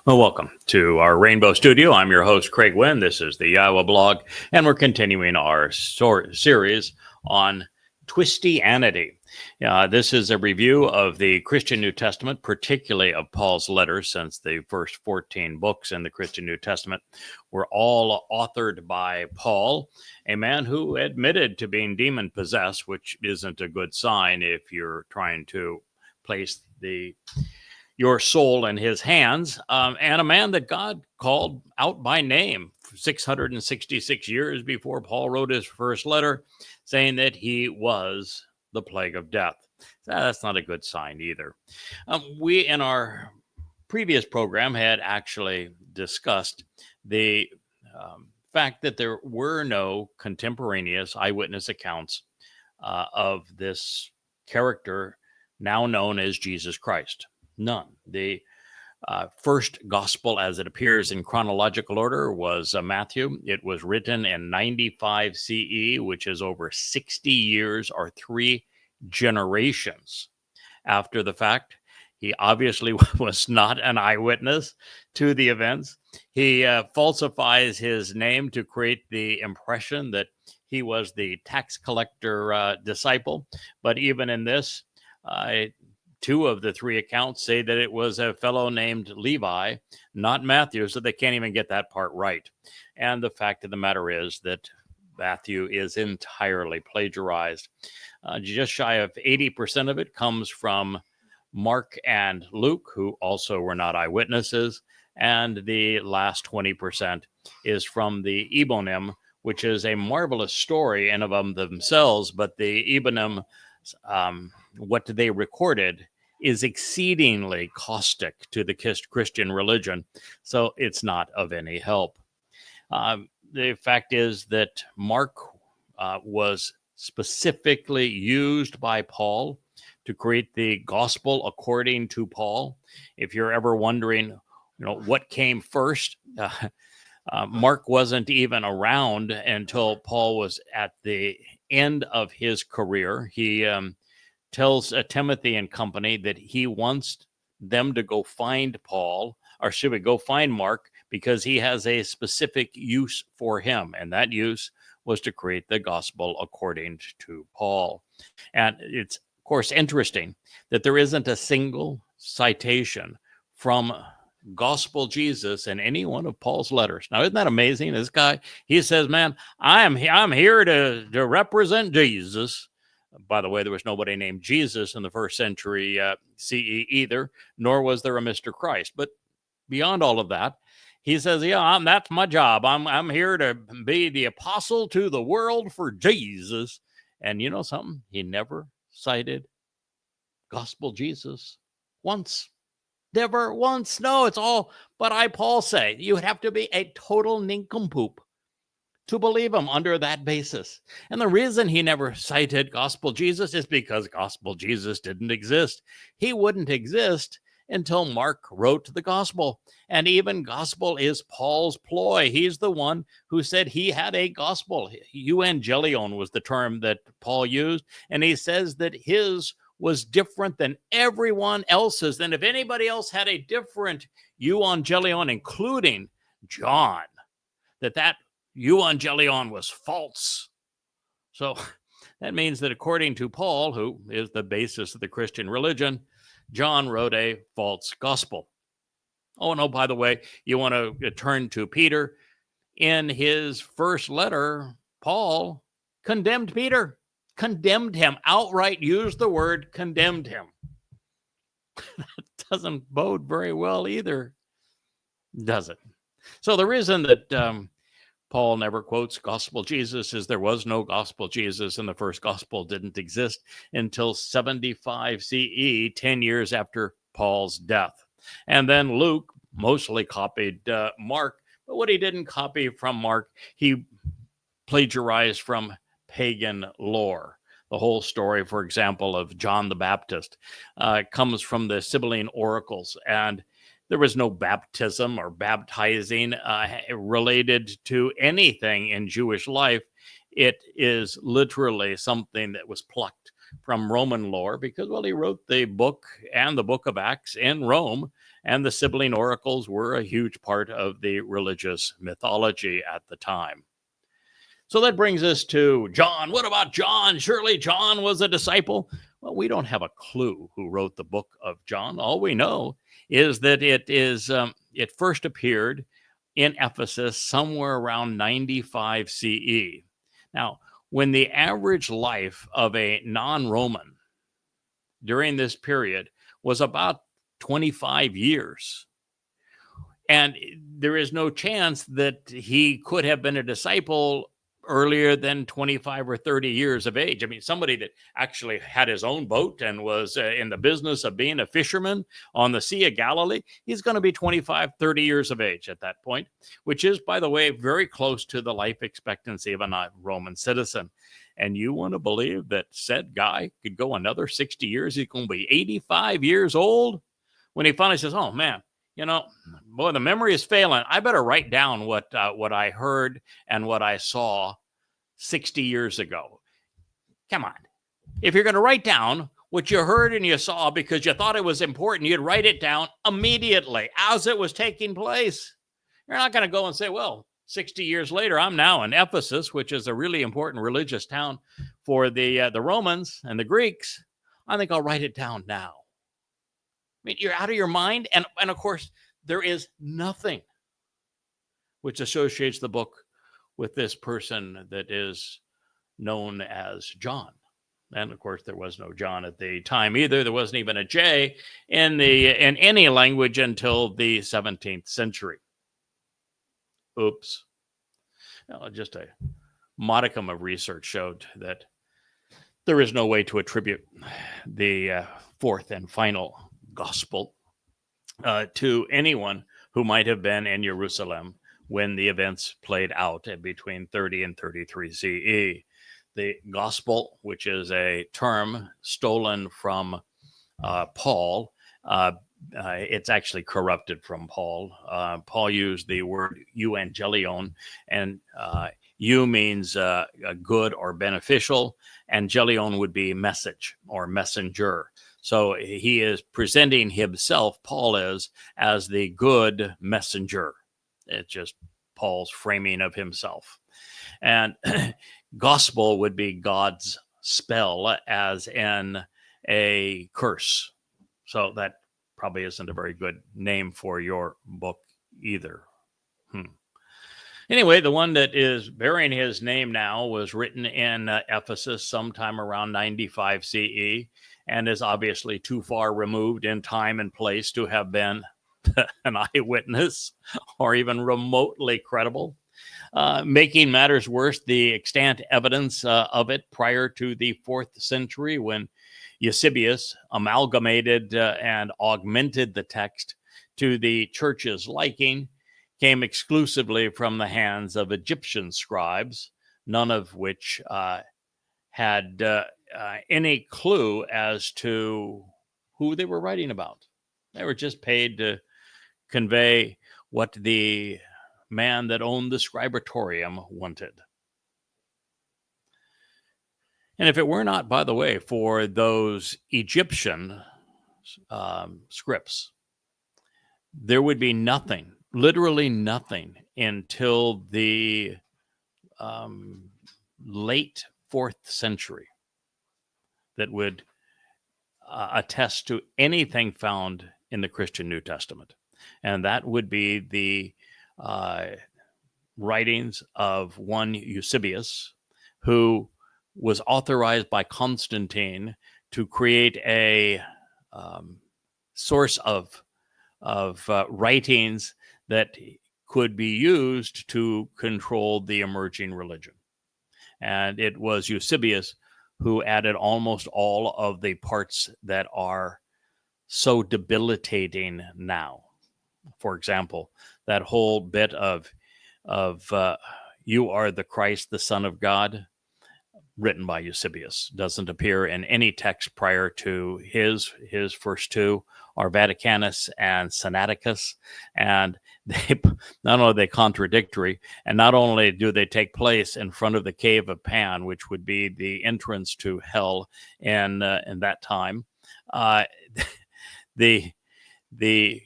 Well, welcome to our Rainbow Studio. I'm your host, Craig Winn. This is the YAHOWAH blog, and we're continuing our series on Twistianity. This is a review of the Christian New Testament, particularly of Paul's letters, since the first 14 books in the Christian New Testament were all authored by Paul, a man who admitted to being demon-possessed, which isn't a good sign if you're trying to place your soul in his hands, and a man that God called out by name 666 years before Paul wrote his first letter, saying that he was the plague of death. That's not a good sign either. We, in our previous program, had actually discussed the fact that there were no contemporaneous eyewitness accounts of this character now known as Jesus Christ. None. The first gospel, as it appears in chronological order, was Matthew. It was written in 95 CE, which is over 60 years or 3 generations after the fact. He obviously was not an eyewitness to the events. He falsifies his name to create the impression that he was the tax collector disciple. But even in this, 2 of the 3 accounts say that it was a fellow named Levi, not Matthew, so they can't even get that part right. And the fact of the matter is that Matthew is entirely plagiarized. Just shy of 80% of it comes from Mark and Luke, who also were not eyewitnesses, and the last 20% is from the Ebonim, which is a marvelous story in of themselves, but the Ebonim, what they recorded is exceedingly caustic to the Christian religion, so it's not of any help. The fact is that Mark was specifically used by Paul to create the gospel according to Paul. If you're ever wondering, what came first, Mark wasn't even around until Paul was at the end of his career. He tells Timothy and company that he wants them to go find Paul, or should we go find Mark, because he has a specific use for him, and that use was to create the gospel according to Paul. And it's, of course, interesting that there isn't a single citation from Gospel Jesus in any one of Paul's letters. Now, isn't that amazing? This guy, he says, man, I'm here to represent Jesus. By the way, there was nobody named Jesus in the first century CE either, nor was there a Mr. Christ. But beyond all of that, he says, that's my job. I'm here to be the apostle to the world for Jesus. And you know something? He never cited Gospel Jesus once. Never once. No, it's all, but I, Paul, say. You would have to be a total nincompoop to believe him under that basis. And the reason he never cited Gospel Jesus is because Gospel Jesus didn't exist. He wouldn't exist until Mark wrote the gospel. And even gospel is Paul's ploy. He's the one who said he had a gospel. Evangelion was the term that Paul used. And he says that his was different than everyone else's. And if anybody else had a different evangelion, including John, that evangelion was false. So that means that according to Paul, who is the basis of the Christian religion, John wrote a false gospel. Oh, no, by the way, you want to turn to Peter. In his first letter, Paul condemned Peter, condemned him, outright used the word condemned him. That doesn't bode very well either, does it? So the reason that Paul never quotes Gospel Jesus is there was no Gospel Jesus, and the first gospel didn't exist until 75 CE, 10 years after Paul's death. And then Luke mostly copied Mark, but what he didn't copy from Mark, he plagiarized from pagan lore. The whole story, for example, of John the Baptist comes from the Sibylline oracles, and there was no baptism or baptizing related to anything in Jewish life. It is literally something that was plucked from Roman lore because, well, he wrote the book and the book of Acts in Rome, and the sibling oracles were a huge part of the religious mythology at the time. So that brings us to John. What about John? Surely John was a disciple. Well, we don't have a clue who wrote the book of John. All we know is that it first appeared in Ephesus somewhere around 95 CE. Now, when the average life of a non-Roman during this period was about 25 years, and there is no chance that he could have been a disciple earlier than 25 or 30 years of age. I mean, somebody that actually had his own boat and was in the business of being a fisherman on the Sea of Galilee, he's going to be 25, 30 years of age at that point, which is, by the way, very close to the life expectancy of a non-Roman citizen. And you want to believe that said guy could go another 60 years? He's going to be 85 years old when he finally says, oh, man, you know, boy, the memory is failing. I better write down what I heard and what I saw 60 years ago. Come on. If you're going to write down what you heard and you saw because you thought it was important, you'd write it down immediately as it was taking place. You're not going to go and say, well, 60 years later, I'm now in Ephesus, which is a really important religious town for the Romans and the Greeks. I think I'll write it down now. I mean, you're out of your mind. And of course, there is nothing which associates the book with this person that is known as John. And of course, there was no John at the time either. There wasn't even a J in any language until the 17th century. Oops. Well, just a modicum of research showed that there is no way to attribute the fourth and final gospel to anyone who might have been in Jerusalem when the events played out between 30 and 33 CE. The gospel, which is a term stolen from Paul, it's actually corrupted from Paul. Paul used the word euangelion, and eu means good or beneficial, and gelion would be message or messenger. So he is presenting himself, Paul is, as the good messenger. It's just Paul's framing of himself. And gospel would be God's spell, as in a curse. So that probably isn't a very good name for your book either. Anyway, the one that is bearing his name now was written in Ephesus sometime around 95 CE, and is obviously too far removed in time and place to have been an eyewitness or even remotely credible. Making matters worse, the extant evidence of it prior to the 4th century, when Eusebius amalgamated and augmented the text to the church's liking, came exclusively from the hands of Egyptian scribes, none of which had any clue as to who they were writing about. They were just paid to convey what the man that owned the scribatorium wanted. And if it were not, by the way, for those Egyptian scripts, there would be nothing, literally nothing, until the late 4th century that would attest to anything found in the Christian New Testament. And that would be the writings of one Eusebius, who was authorized by Constantine to create a source of writings that could be used to control the emerging religion. And it was Eusebius who added almost all of the parts that are so debilitating now. For example, that whole bit of you are the Christ, the Son of God. written by Eusebius. Doesn't appear in any text prior to his first two are Vaticanus and Sinaiticus, and they not only are they contradictory, and not only do they take place in front of the cave of Pan, which would be the entrance to hell in that time. The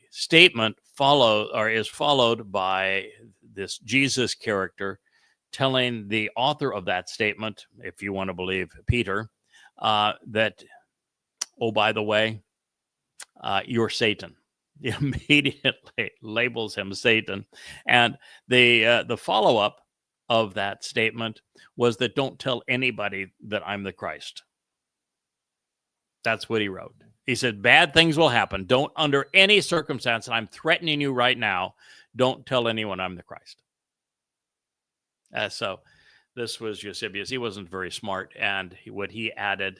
statement is followed by this Jesus character telling the author of that statement, if you want to believe Peter, that, oh, by the way, you're Satan. He immediately labels him Satan. And the follow-up of that statement was that don't tell anybody that I'm the Christ. That's what he wrote. He said, bad things will happen. Don't, under any circumstance, and I'm threatening you right now, don't tell anyone I'm the Christ. So this was Eusebius. He wasn't very smart, and what he added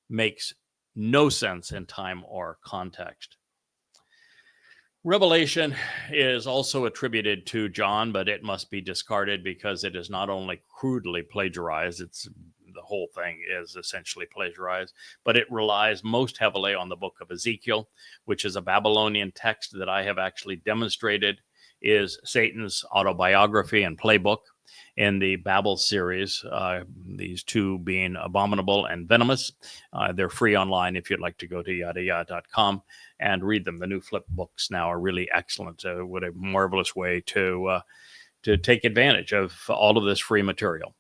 makes no sense in time or context. Revelation is also attributed to John, but it must be discarded because it is not only crudely plagiarized, the whole thing is essentially plagiarized, but it relies most heavily on the book of Ezekiel, which is a Babylonian text that I have actually demonstrated is Satan's autobiography and playbook in the Babel series, these two being Abominable and Venomous. They're free online if you'd like to go to YAHOWAH.com and read them. The new flip books now are really excellent. What a marvelous way to take advantage of all of this free material.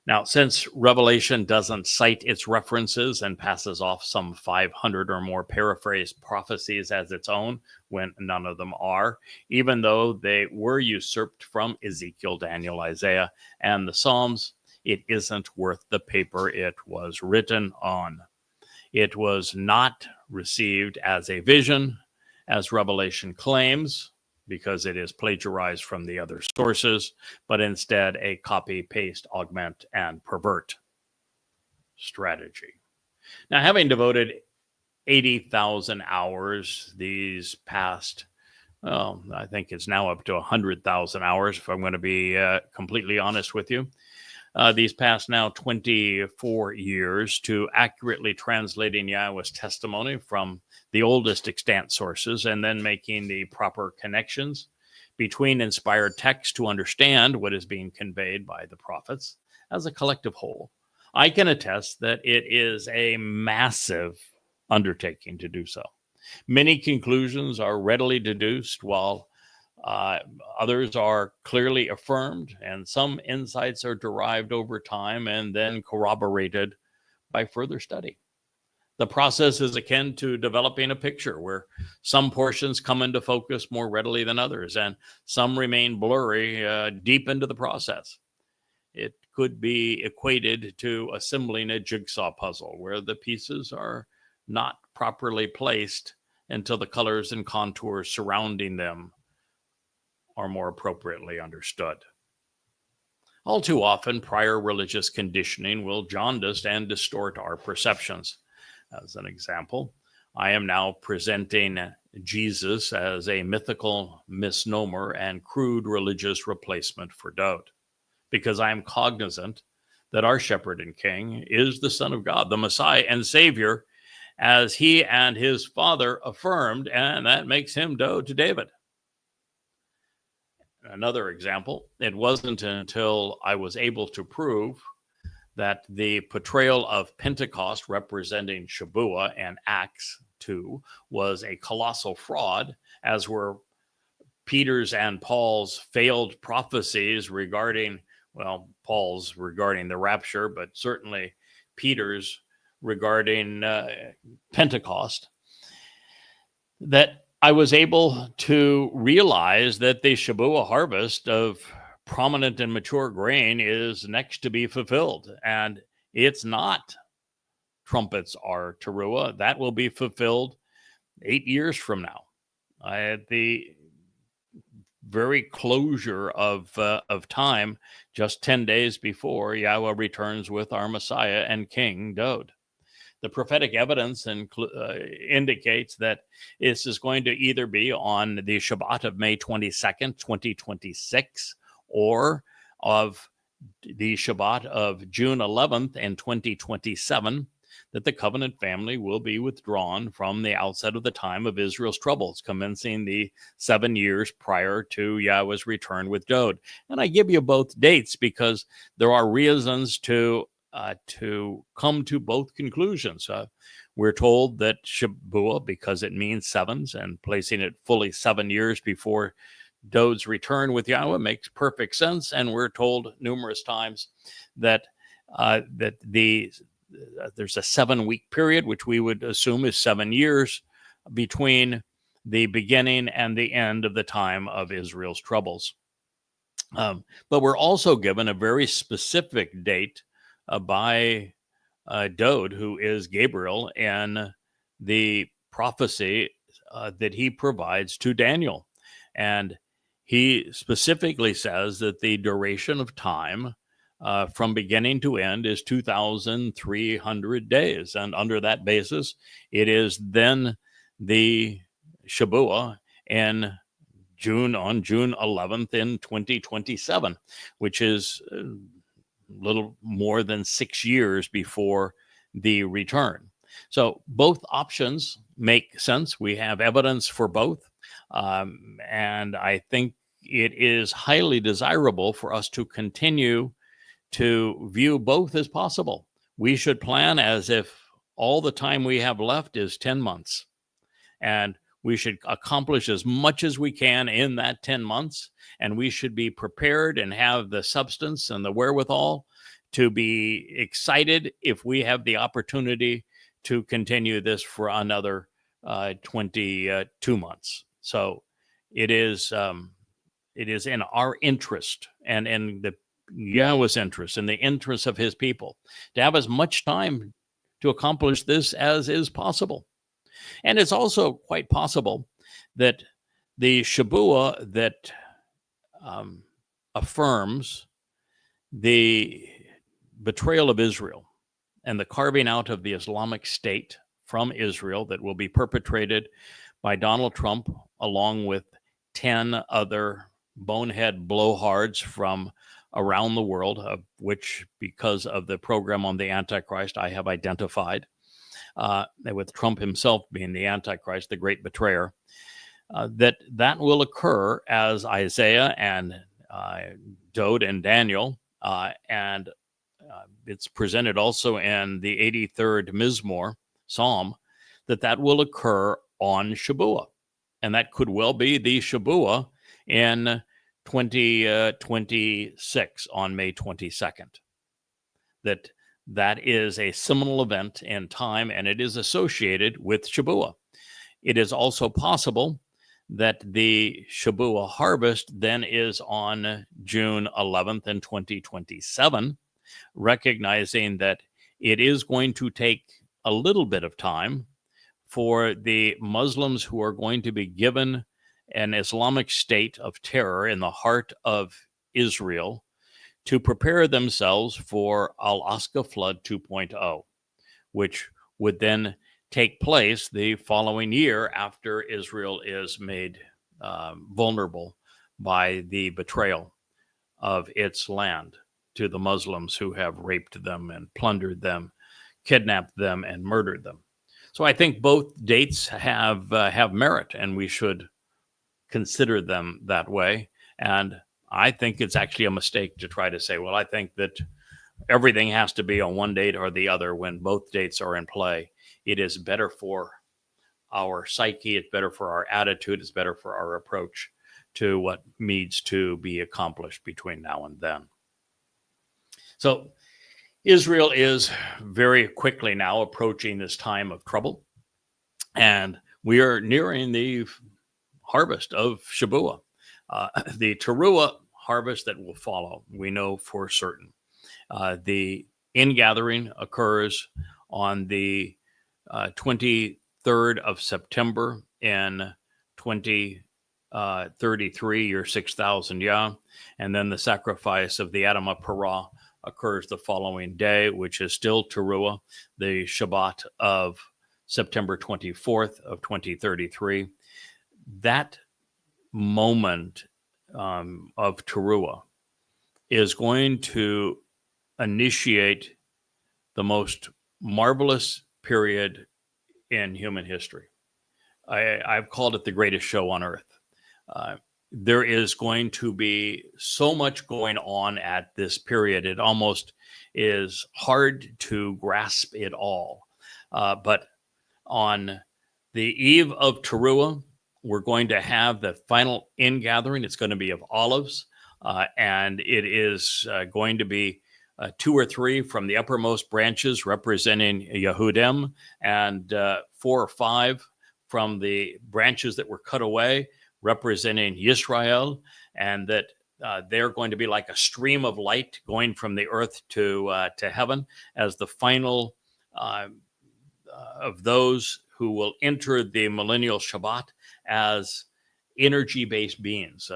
Now, since Revelation doesn't cite its references and passes off some 500 or more paraphrased prophecies as its own, when none of them are, even though they were usurped from Ezekiel, Daniel, Isaiah, and the Psalms, it isn't worth the paper it was written on. It was not received as a vision, as Revelation claims, because it is plagiarized from the other sources, but instead a copy, paste, augment, and pervert strategy. Now, having devoted 80,000 hours these past, well, I think it's now up to 100,000 hours, if I'm going to be completely honest with you, these past now 24 years to accurately translating Yahowah's testimony from the oldest extant sources and then making the proper connections between inspired texts to understand what is being conveyed by the prophets as a collective whole. I can attest that it is a massive undertaking to do so. Many conclusions are readily deduced, while others are clearly affirmed, and some insights are derived over time and then corroborated by further study. The process is akin to developing a picture where some portions come into focus more readily than others, and some remain blurry deep into the process. It could be equated to assembling a jigsaw puzzle where the pieces are not properly placed until the colors and contours surrounding them are more appropriately understood. All too often, prior religious conditioning will jaundice and distort our perceptions. As an example, I am now presenting Jesus as a mythical misnomer and crude religious replacement for Dowd, because I am cognizant that our shepherd and king is the Son of God, the Messiah and Savior, as he and his father affirmed, and that makes him Dowd to David. Another example, it wasn't until I was able to prove that the portrayal of Pentecost representing Shabuah and Acts 2 was a colossal fraud, as were Peter's and Paul's failed prophecies regarding, well, Paul's regarding the rapture, but certainly Peter's regarding Pentecost, that I was able to realize that the Shabuah harvest of prominent and mature grain is next to be fulfilled. And it's not trumpets are teruah. That will be fulfilled 8 years from now. At the very closure of time, just 10 days before Yahowah returns with our Messiah and King Dowd. The prophetic evidence indicates that this is going to either be on the Shabat of May 22nd, 2026, or of the Shabat of June 11th in 2027, that the covenant family will be withdrawn from the outset of the time of Israel's troubles, commencing the 7 years prior to Yahweh's return with Dod. And I give you both dates because there are reasons to come to both conclusions. We're told that Shabuah, because it means sevens, and placing it fully 7 years before Dod's return with Yahweh makes perfect sense. And we're told numerous times that there's a 7-week period, which we would assume is 7 years, between the beginning and the end of the time of Israel's troubles. But we're also given a very specific date by Dod, who is Gabriel, in the prophecy that he provides to Daniel. And he specifically says that the duration of time from beginning to end is 2,300 days. And under that basis, it is then the Shabuah on June 11th in 2027, which is a little more than 6 years before the return. So both options make sense. We have evidence for both. And I think it is highly desirable for us to continue to view both as possible. We should plan as if all the time we have left is 10 months. And we should accomplish as much as we can in that 10 months. And we should be prepared and have the substance and the wherewithal to be excited if we have the opportunity to continue this for another 22 months. So it is in our interest and in the Yahweh's interest, in the interest of his people, to have as much time to accomplish this as is possible. And it's also quite possible that the Shabuah that affirms the betrayal of Israel and the carving out of the Islamic State from Israel that will be perpetrated by Donald Trump, along with 10 other bonehead blowhards from around the world, of which, because of the program on the Antichrist, I have identified, with Trump himself being the Antichrist, the great betrayer, that will occur as Isaiah and Dod and Daniel, and it's presented also in the 83rd Mizmor, Psalm, that will occur on Shabuah. And that could well be the Shabuah in 2026 on May 22nd. That is a seminal event in time, and it is associated with Shabuah. It is also possible that the Shabuah harvest then is on June 11th in 2027, recognizing that it is going to take a little bit of time for the Muslims who are going to be given an Islamic state of terror in the heart of Israel to prepare themselves for Al-Aqsa Flood 2.0, which would then take place the following year after Israel is made vulnerable by the betrayal of its land to the Muslims who have raped them and plundered them, kidnapped them, and murdered them. So I think both dates have merit, and we should consider them that way. And I think it's actually a mistake to try to say, well, I think that everything has to be on one date or the other when both dates are in play. It is better for our psyche, it's better for our attitude, it's better for our approach to what needs to be accomplished between now and then. So Israel is very quickly now approaching this time of trouble, and we are nearing the harvest of Shabuah. The Towrah harvest that will follow, we know for certain. The ingathering occurs on the 23rd of September in 2033, year 6000 Yah, and then the sacrifice of the Adamah Parah occurs the following day, which is still Towrah, the Shabat of September 24th of 2033. That moment of Towrah is going to initiate the most marvelous period in human history. I've called it the greatest show on earth. There is going to be so much going on at this period. It almost is hard to grasp it all. But on the eve of Towrah, we're going to have the final ingathering. It's going to be of olives, and it is going to be 2 or 3 from the uppermost branches representing Yehudim, and 4 or 5 from the branches that were cut away representing Yisrael, and that they're going to be like a stream of light going from the earth to heaven as the final of those who will enter the millennial Shabat as energy-based beings.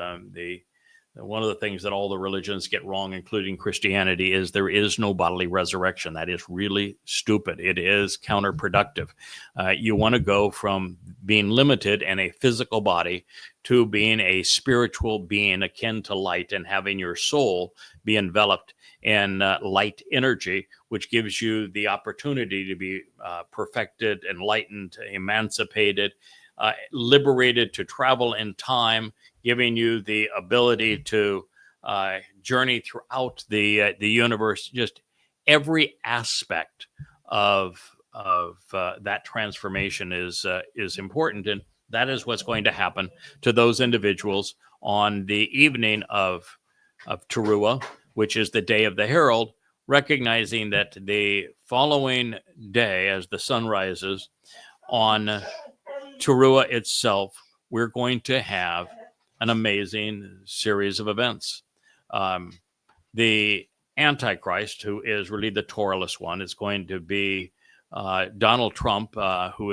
One of the things that all the religions get wrong, including Christianity, is there is no bodily resurrection. That is really stupid. It is counterproductive. You want to go from being limited in a physical body to being a spiritual being akin to light and having your soul be enveloped in light energy, which gives you the opportunity to be perfected, enlightened, emancipated, liberated to travel in time, giving you the ability to journey throughout the universe. Just every aspect of that transformation is important, and that is what's going to happen to those individuals on the evening of Towrah, which is the day of the herald, recognizing that the following day, as the sun rises on Towrah itself, we're going to have an amazing series of events. The Antichrist, who is really the Torahless one, is going to be Donald Trump, who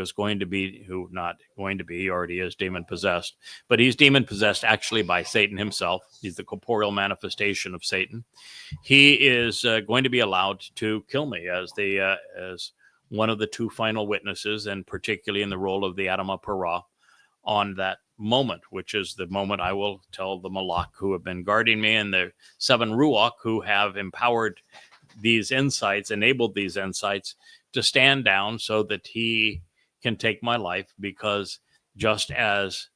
already is demon possessed, but he's demon possessed actually by Satan himself. He's the corporeal manifestation of Satan. He is going to be allowed to kill me as one of the 2 final witnesses, and particularly in the role of the Adama Parah on that moment, which is the moment I will tell the Malak who have been guarding me and the 7 Ruach who have empowered these insights, enabled these insights, to stand down so that he can take my life, because just as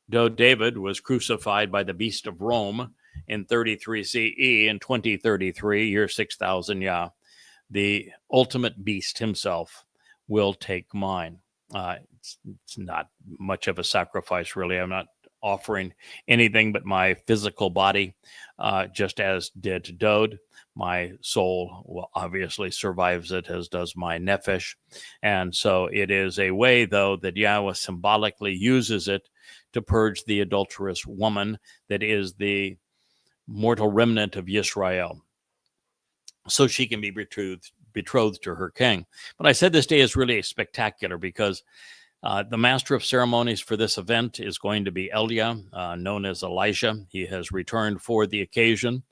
though David was crucified by the beast of Rome in 33 CE, in 2033, year 6000 Yah, the ultimate beast himself will take mine. It's not much of a sacrifice, really. I'm not offering anything but my physical body, just as did Dode. My soul obviously survives it, as does my nephesh. And so it is a way, though, that Yahweh symbolically uses it to purge the adulterous woman that is the mortal remnant of Yisrael, so she can be betrothed to her king. But I said this day is really spectacular because the master of ceremonies for this event is going to be Elia, known as Elijah. He has returned for the occasion.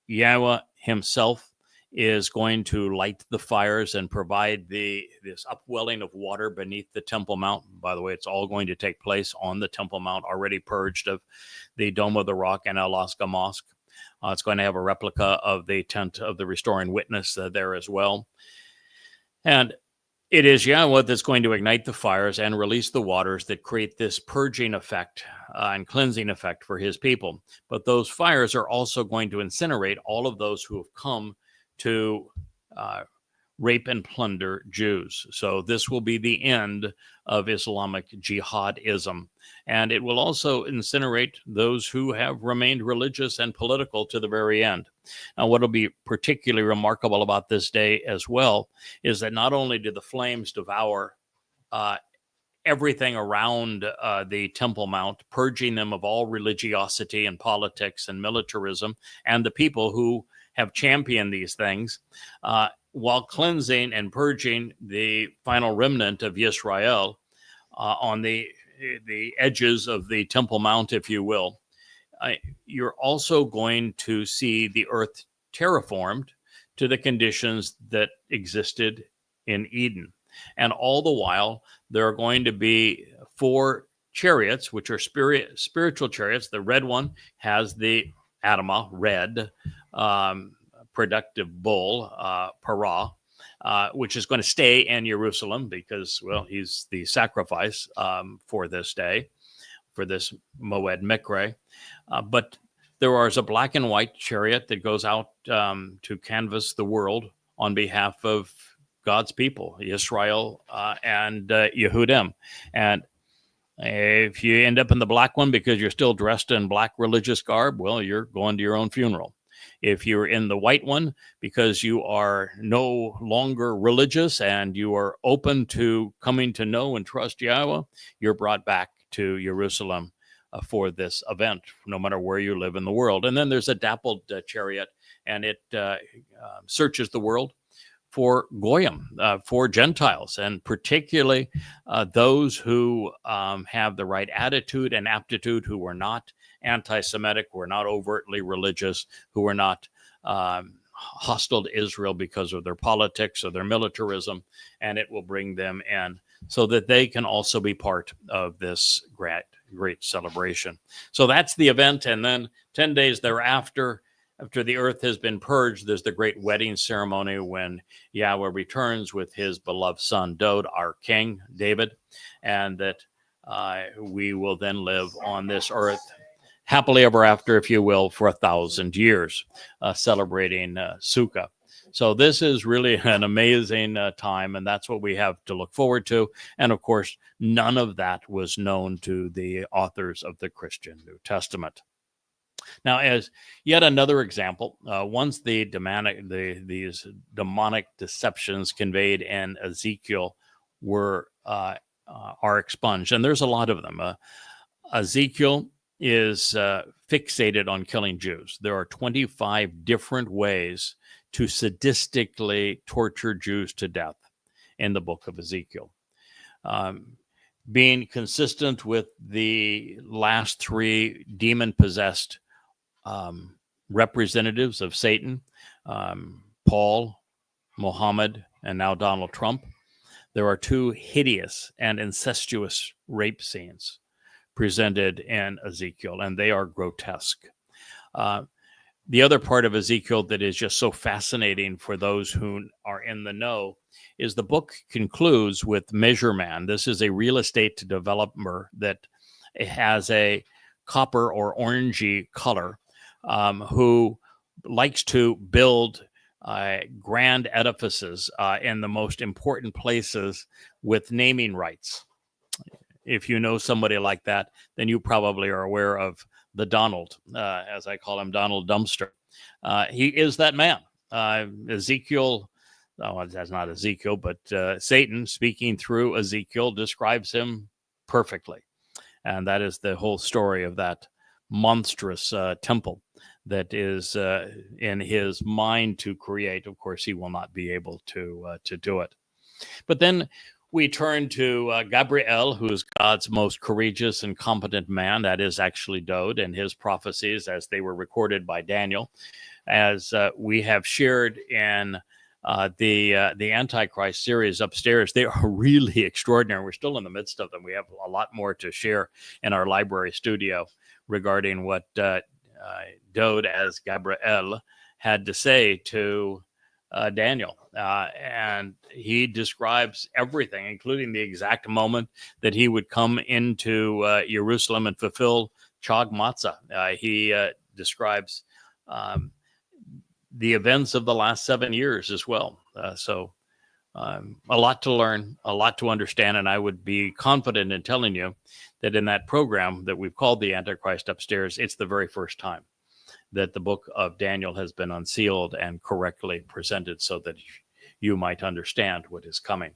Yahweh himself is going to light the fires and provide this upwelling of water beneath the Temple Mount. By the way, it's all going to take place on the Temple Mount, already purged of the Dome of the Rock and Al-Aqsa Mosque. It's going to have a replica of the tent of the Restoring Witness there as well. And it is Yahweh that's going to ignite the fires and release the waters that create this purging effect and cleansing effect for his people. But those fires are also going to incinerate all of those who have come to rape and plunder Jews. So this will be the end of Islamic jihadism. And it will also incinerate those who have remained religious and political to the very end. Now, what will be particularly remarkable about this day as well is that not only do the flames devour everything around the Temple Mount, purging them of all religiosity and politics and militarism, and the people who have championed these things, while cleansing and purging the final remnant of Yisrael on the edges of the Temple Mount, if you will. You're also going to see the earth terraformed to the conditions that existed in Eden. And all the while, there are going to be 4 chariots, which are spiritual chariots. The red one has the Adamah, red, productive bull, Parah, which is going to stay in Jerusalem because, well, he's the sacrifice for this day, for this Moed Mikre. But there is a black and white chariot that goes out to canvass the world on behalf of God's people, Israel and Yehudim. And if you end up in the black one because you're still dressed in black religious garb, well, you're going to your own funeral. If you're in the white one because you are no longer religious and you are open to coming to know and trust Yahweh, you're brought back to Jerusalem for this event, no matter where you live in the world. And then there's a dappled chariot, and it searches the world for Goyim, for Gentiles, and particularly those who have the right attitude and aptitude, who are not anti-Semitic, who are not overtly religious, who are not hostile to Israel because of their politics or their militarism, and it will bring them in so that they can also be part of this great celebration. So that's the event, and then 10 days thereafter, after the earth has been purged, there's the great wedding ceremony when Yahweh returns with his beloved son, Dod, our king, David, and that we will then live on this earth happily ever after, if you will, for 1,000 years, celebrating Sukkah. So this is really an amazing time, and that's what we have to look forward to. And of course, none of that was known to the authors of the Christian New Testament. Now, as yet another example, once these demonic deceptions conveyed in Ezekiel are expunged, and there's a lot of them. Ezekiel is fixated on killing Jews. There are 25 different ways to sadistically torture Jews to death in the book of Ezekiel. Being consistent with the last three demon-possessed representatives of Satan, Paul, Mohammed, and now Donald Trump, there are two hideous and incestuous rape scenes presented in Ezekiel, and they are grotesque. The other part of Ezekiel that is just so fascinating for those who are in the know is the book concludes with Measure Man. This is a real estate developer that has a copper or orangey color, who likes to build grand edifices in the most important places with naming rights. If you know somebody like that, then you probably are aware of the Donald, as I call him, Donald Dumpster. He is that man. Ezekiel, that's not Ezekiel, but Satan, speaking through Ezekiel, describes him perfectly. And that is the whole story of that monstrous temple that is in his mind to create. Of course, he will not be able to do it. But then we turn to Gabriel, who is God's most courageous and competent man. That is actually Dod, and his prophecies as they were recorded by Daniel. As we have shared in the Antichrist series upstairs, they are really extraordinary. We're still in the midst of them. We have a lot more to share in our library studio regarding what Dod as Gabriel had to say to Daniel. And he describes everything, including the exact moment that he would come into Jerusalem and fulfill Chag Matzah. He describes the events of the last 7 years as well. So a lot to learn, a lot to understand, and I would be confident in telling you that in that program that we've called the Antichrist Upstairs, it's the very first time that the book of Daniel has been unsealed and correctly presented so that you might understand what is coming.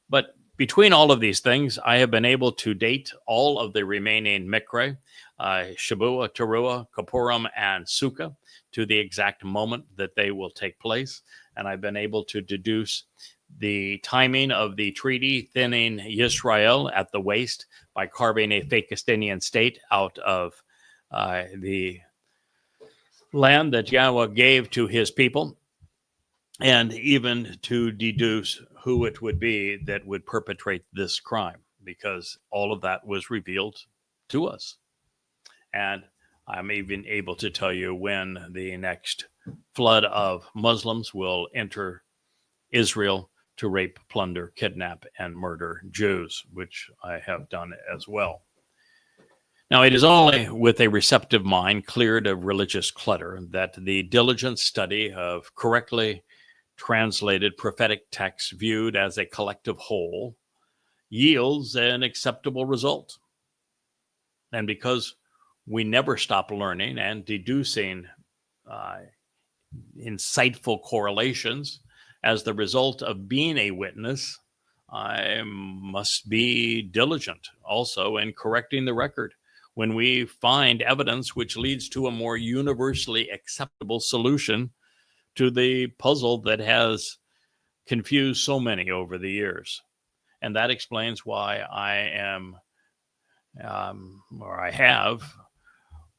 But between all of these things, I have been able to date all of the remaining Mikre, Shabuah, Towrah, Kippurim, and Sukkah to the exact moment that they will take place. And I've been able to deduce the timing of the treaty thinning Israel at the waist by carving a fake Palestinian state out of the land that Yahweh gave to his people, and even to deduce who it would be that would perpetrate this crime, because all of that was revealed to us. And I'm even able to tell you when the next flood of Muslims will enter Israel to rape, plunder, kidnap, and murder Jews, which I have done as well. Now, it is only with a receptive mind cleared of religious clutter that the diligent study of correctly translated prophetic texts viewed as a collective whole yields an acceptable result. And because we never stop learning and deducing insightful correlations as the result of being a witness, I must be diligent also in correcting the record when we find evidence which leads to a more universally acceptable solution to the puzzle that has confused so many over the years. And that explains why I am, or I have,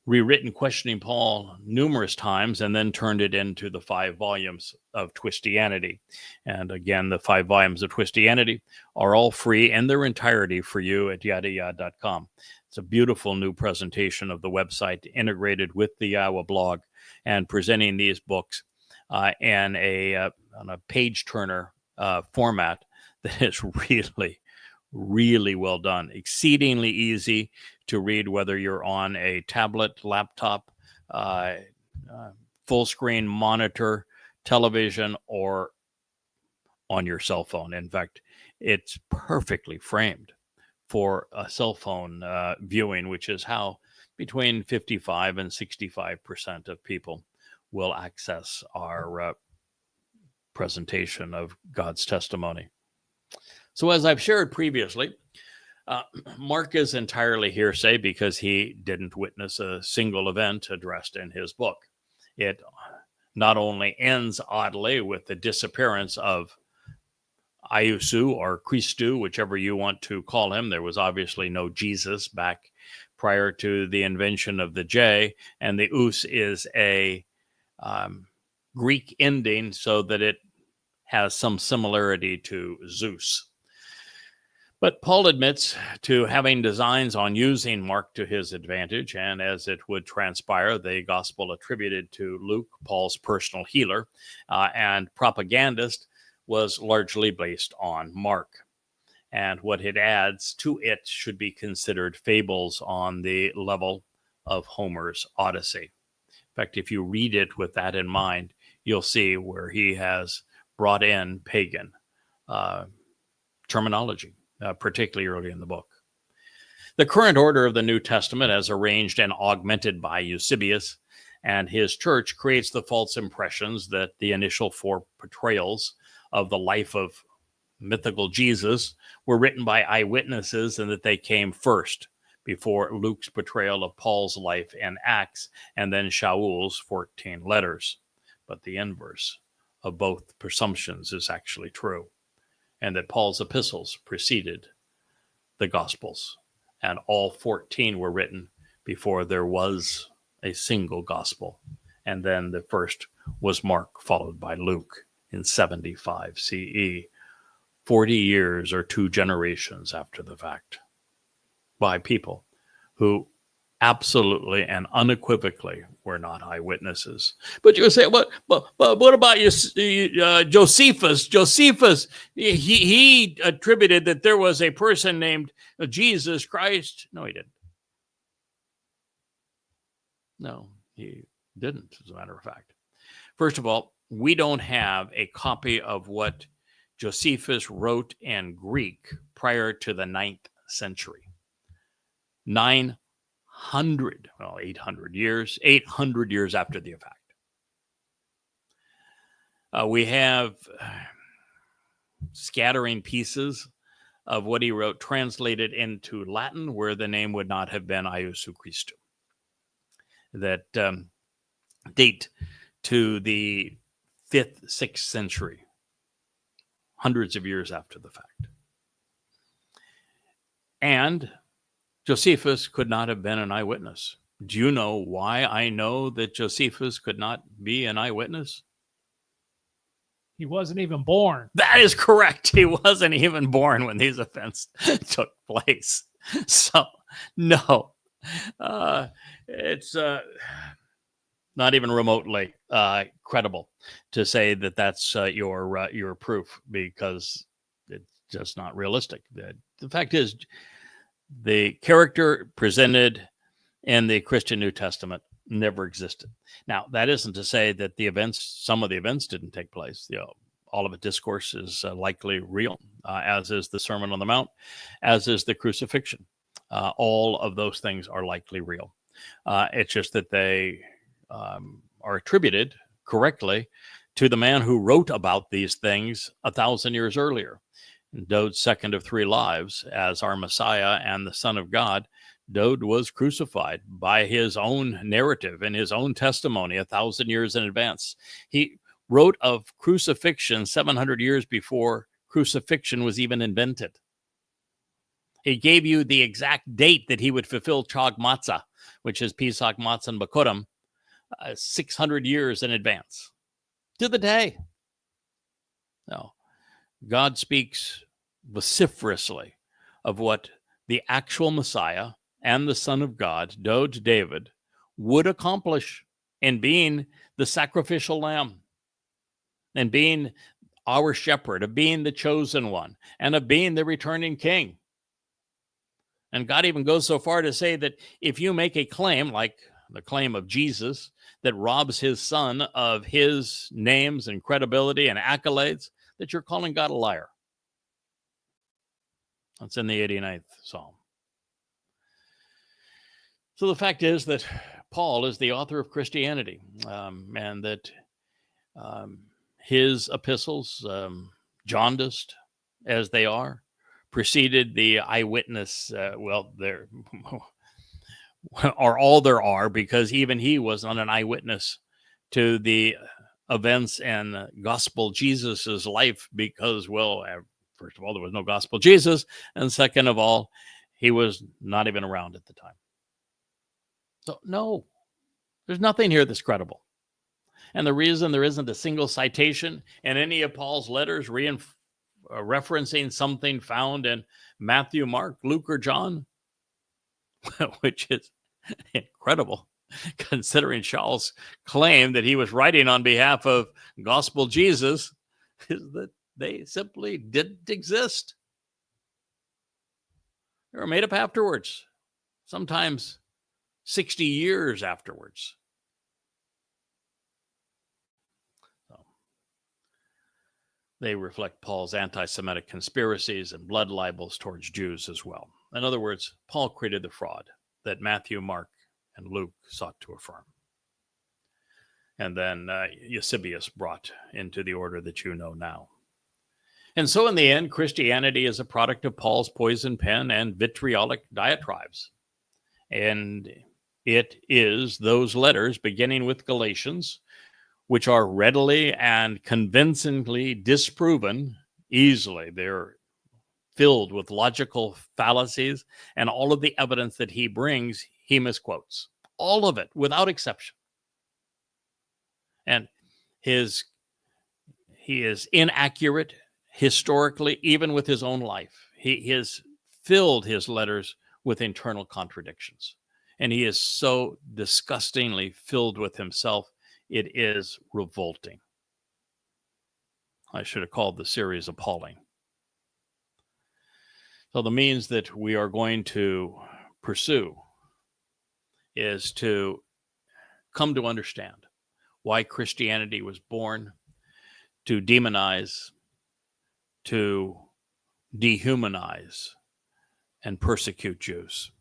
rewritten Questioning Paul numerous times and then turned it into the 5 volumes of Twistianity. And again, the 5 volumes of Twistianity are all free in their entirety for you at YAHOWAH.com. It's a beautiful new presentation of the website integrated with the YAHOWAH blog and presenting these books in on a page turner format that is really well done. Exceedingly easy to read, whether you're on a tablet, laptop, full screen monitor, television, or on your cell phone. In fact, it's perfectly framed for a cell phone viewing, which is how between 55 and 65% of people will access our presentation of God's testimony. So as I've shared previously, Mark is entirely hearsay because he didn't witness a single event addressed in his book. It not only ends oddly with the disappearance of Iesu or Christu, whichever you want to call him. There was obviously no Jesus back prior to the invention of the J, and the us is a Greek ending so that it has some similarity to Zeus. But Paul admits to having designs on using Mark to his advantage, and as it would transpire, the gospel attributed to Luke, Paul's personal healer and propagandist, was largely based on Mark. And what it adds to it should be considered fables on the level of Homer's Odyssey. In fact, if you read it with that in mind, you'll see where he has brought in pagan terminology, particularly early in the book. The current order of the New Testament, as arranged and augmented by Eusebius and his church, creates the false impressions that the initial 4 portrayals of the life of mythical Jesus were written by eyewitnesses and that they came first before Luke's portrayal of Paul's life in Acts and then Shaul's 14 letters. But the inverse of both presumptions is actually true, and that Paul's epistles preceded the Gospels, and all 14 were written before there was a single gospel. And then the first was Mark, followed by Luke in 75 CE, 40 years or 2 generations after the fact, by people who absolutely and unequivocally were not eyewitnesses. But you say, but what about Josephus? Josephus, he attributed that there was a person named Jesus Christ. No, he didn't. No, he didn't, as a matter of fact. First of all, we don't have a copy of what Josephus wrote in Greek prior to the 9th century. 800 years after the fact. We have scattering pieces of what he wrote translated into Latin, where the name would not have been Iesu Christu, that date to the 5th, 6th century, hundreds of years after the fact. And Josephus could not have been an eyewitness. Do you know why I know that Josephus could not be an eyewitness? He wasn't even born. That is correct. He wasn't even born when these events took place. So, no, It's not even remotely credible to say that that's your proof, because it's just not realistic. The fact is, the character presented in the Christian New Testament never existed. Now, that isn't to say that some of the events didn't take place. Olivet Discourse is likely real, as is the Sermon on the Mount, as is the crucifixion. All of those things are likely real. It's just that they are attributed correctly to the man who wrote about these things 1,000 years earlier. In Dode's second of three lives as our Messiah and the Son of God, Dode was crucified by his own narrative and his own testimony 1,000 years in advance. He wrote of crucifixion 700 years before crucifixion was even invented. He gave you the exact date that he would fulfill Chag Matzah, which is Pesach, Matzah, and Bakurim, 600 years in advance, to the day. No, God speaks vociferously of what the actual Messiah and the Son of God, Dode David, would accomplish in being the sacrificial lamb, and being our shepherd, of being the chosen one, and of being the returning king. And God even goes so far to say that if you make a claim, like the claim of Jesus, that robs his son of his names and credibility and accolades, that you're calling God a liar. That's in the 89th Psalm. So the fact is that Paul is the author of Christianity, and that his epistles, jaundiced as they are, preceded the eyewitness. There are all there are, because even he was not an eyewitness to the events and gospel Jesus's life, because, first of all, there was no gospel Jesus, and second of all, he was not even around at the time. So no, there's nothing here that's credible. And the reason there isn't a single citation in any of Paul's letters referencing something found in Matthew, Mark, Luke, or John, which is incredible, considering Shaul's claim that he was writing on behalf of gospel Jesus, is that they simply didn't exist. They were made up afterwards, sometimes 60 years afterwards. They reflect Paul's anti-Semitic conspiracies and blood libels towards Jews as well. In other words, Paul created the fraud that Matthew, Mark, and Luke sought to affirm. And then Eusebius brought into the order that you know now. And so in the end, Christianity is a product of Paul's poison pen and vitriolic diatribes. And it is those letters, beginning with Galatians, which are readily and convincingly disproven easily. They're filled with logical fallacies, and all of the evidence that he brings, he misquotes. All of it, without exception. And he is inaccurate historically, even with his own life. He has filled his letters with internal contradictions. And he is so disgustingly filled with himself, it is revolting. I should have called the series Appalling. So the means that we are going to pursue is to come to understand why Christianity was born, to demonize, to dehumanize, and persecute Jews,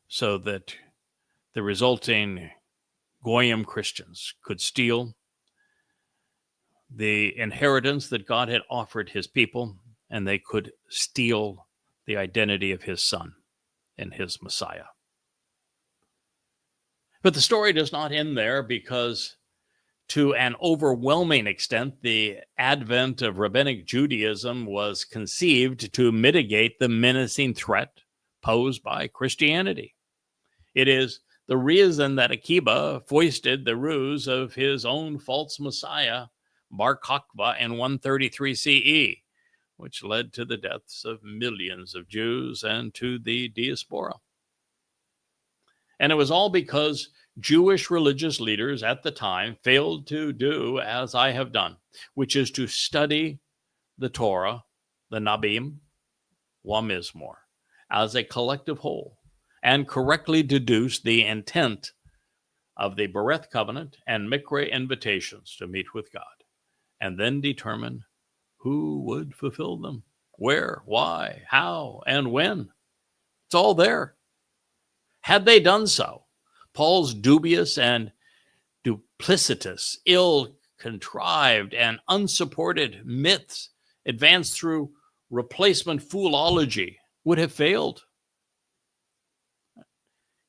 so that the resulting Goyim Christians could steal the inheritance that God had offered his people, and they could steal the identity of his son and his Messiah. But the story does not end there, because to an overwhelming extent, the advent of rabbinic Judaism was conceived to mitigate the menacing threat posed by Christianity. It is the reason that Akiba foisted the ruse of his own false Messiah, Bar Kokhba, in 133 CE, which led to the deaths of millions of Jews and to the diaspora. And it was all because Jewish religious leaders at the time failed to do as I have done, which is to study the Torah, the Nabim, Mizmor, as a collective whole, and correctly deduce the intent of the Bereth covenant and Mikra invitations to meet with God, and then determine who would fulfill them, where, why, how, and when. It's all there. Had they done so, Paul's dubious and duplicitous, ill-contrived, and unsupported myths advanced through replacement foolology would have failed.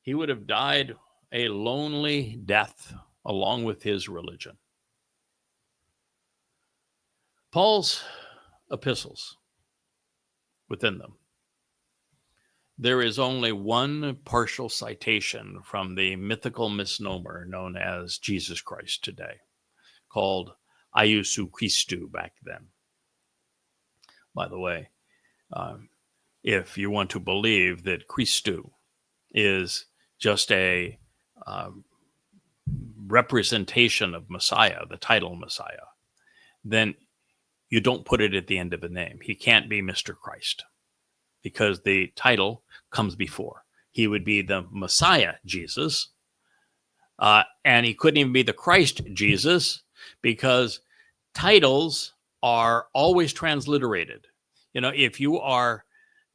He would have died a lonely death along with his religion. Paul's epistles, within them, there is only one partial citation from the mythical misnomer known as Jesus Christ today, called Iesu Christou back then. By the way, if you want to believe that Christou is just a representation of Messiah, the title Messiah, then you don't put it at the end of a name. He can't be Mr. Christ, because the title comes before. He would be the Messiah Jesus, and he couldn't even be the Christ Jesus, because titles are always transliterated. You know, if you are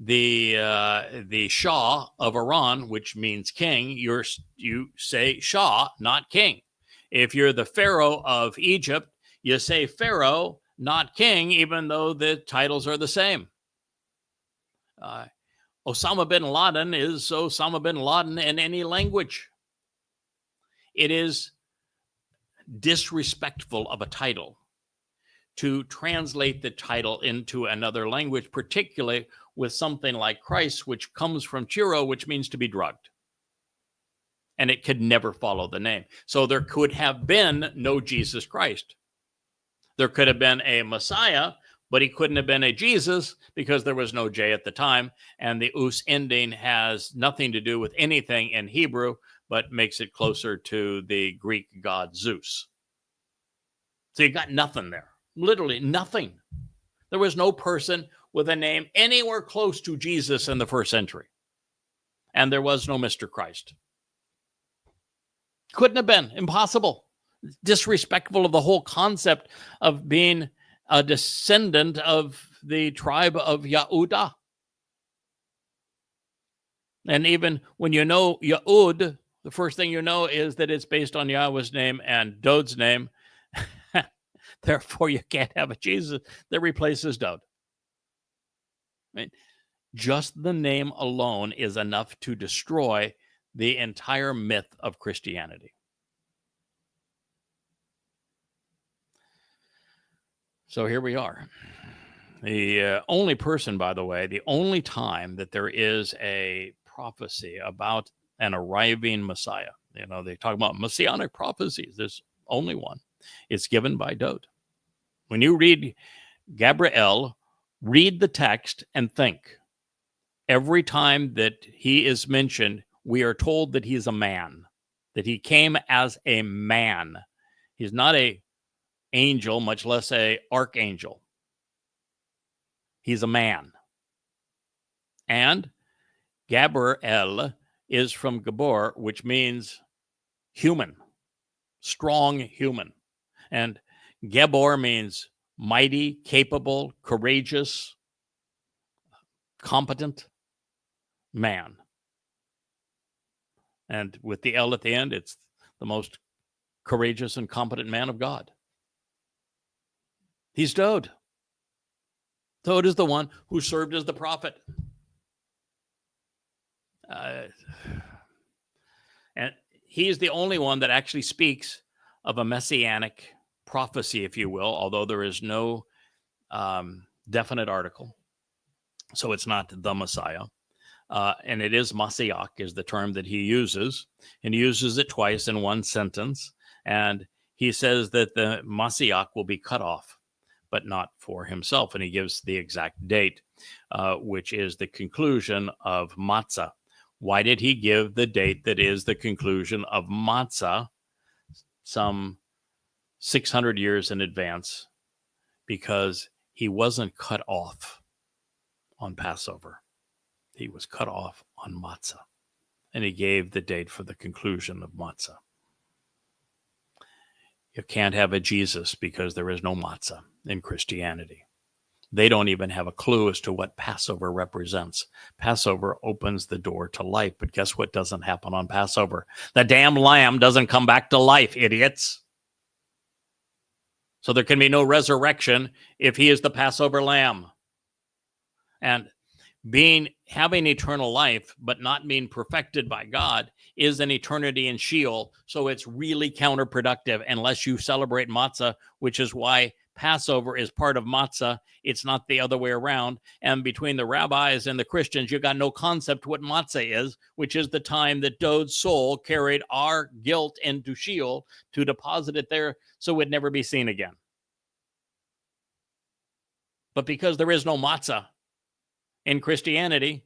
the Shah of Iran, which means king, you say Shah, not king. If you're the Pharaoh of Egypt, you say Pharaoh, not king, even though the titles are the same. Osama bin Laden is Osama bin Laden in any language. It is disrespectful of a title to translate the title into another language, particularly with something like Christ, which comes from chiro, which means to be drugged. And it could never follow the name. So there could have been no Jesus Christ. There could have been a Messiah, but he couldn't have been a Jesus because there was no J at the time. And the us ending has nothing to do with anything in Hebrew, but makes it closer to the Greek god Zeus. So you got nothing there. Literally nothing. There was no person with a name anywhere close to Jesus in the first century. And there was no Mr. Christ. Couldn't have been. Impossible. Disrespectful of the whole concept of being a descendant of the tribe of Yehudah. And even when you know Yehud, the first thing you know is that it's based on Yahweh's name and Dod's name. Therefore, you can't have a Jesus that replaces Dod. Right? Just the name alone is enough to destroy the entire myth of Christianity. So here we are. The only person, by the way, the only time that there is a prophecy about an arriving Messiah, you know, they talk about messianic prophecies. There's only one. It's given by Dod. When you read Gabriel, read the text and think. Every time that he is mentioned, we are told that he is a man, that he came as a man. He's not a angel, much less a archangel. He's a man. And Gabriel is from Gabor, which means human, strong human. And Gabor means mighty, capable, courageous, competent man. And with the L at the end, it's the most courageous and competent man of God. He's Dod. Dod is the one who served as the prophet. And he is the only one that actually speaks of a messianic prophecy, if you will, although there is no definite article. So it's not the Messiah. And it is Mashiach is the term that he uses. And he uses it twice in one sentence. And he says that the Mashiach will be cut off, but not for himself. And he gives the exact date, which is the conclusion of Matzah, Why did he give the date that is the conclusion of matzah some 600 years in advance? Because he wasn't cut off on Passover. He was cut off on matzah. And he gave the date for the conclusion of matzah. You can't have a Jesus because there is no matzah in Christianity. They don't even have a clue as to what Passover represents. Passover opens the door to life, but guess what doesn't happen on Passover? The damn lamb doesn't come back to life, idiots. So there can be no resurrection if he is the Passover lamb. And having eternal life, but not being perfected by God, is an eternity in Sheol. So it's really counterproductive unless you celebrate matzah, which is why Passover is part of matzah. It's not the other way around. And between the rabbis and the Christians, you got no concept what matzah is, which is the time that Dod's soul carried our guilt into Sheol to deposit it there so it would never be seen again. But because there is no matzah in Christianity,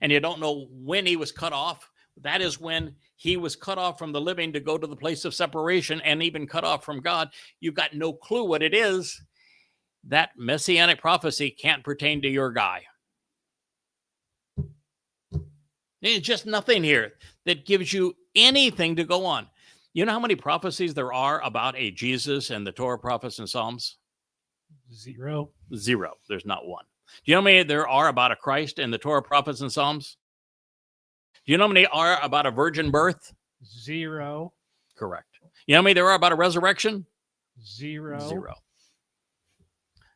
and you don't know when he was cut off, that is when he was cut off from the living to go to the place of separation and even cut off from God. You've got no clue what it is. That messianic prophecy can't pertain to your guy. There's just nothing here that gives you anything to go on. You know how many prophecies there are about a Jesus and the Torah prophets and Psalms? Zero. There's not one. Do you know how many there are about a Christ and the Torah prophets and Psalms? Do you know how many are about a virgin birth? Zero. Correct. You know how many there are about a resurrection? Zero.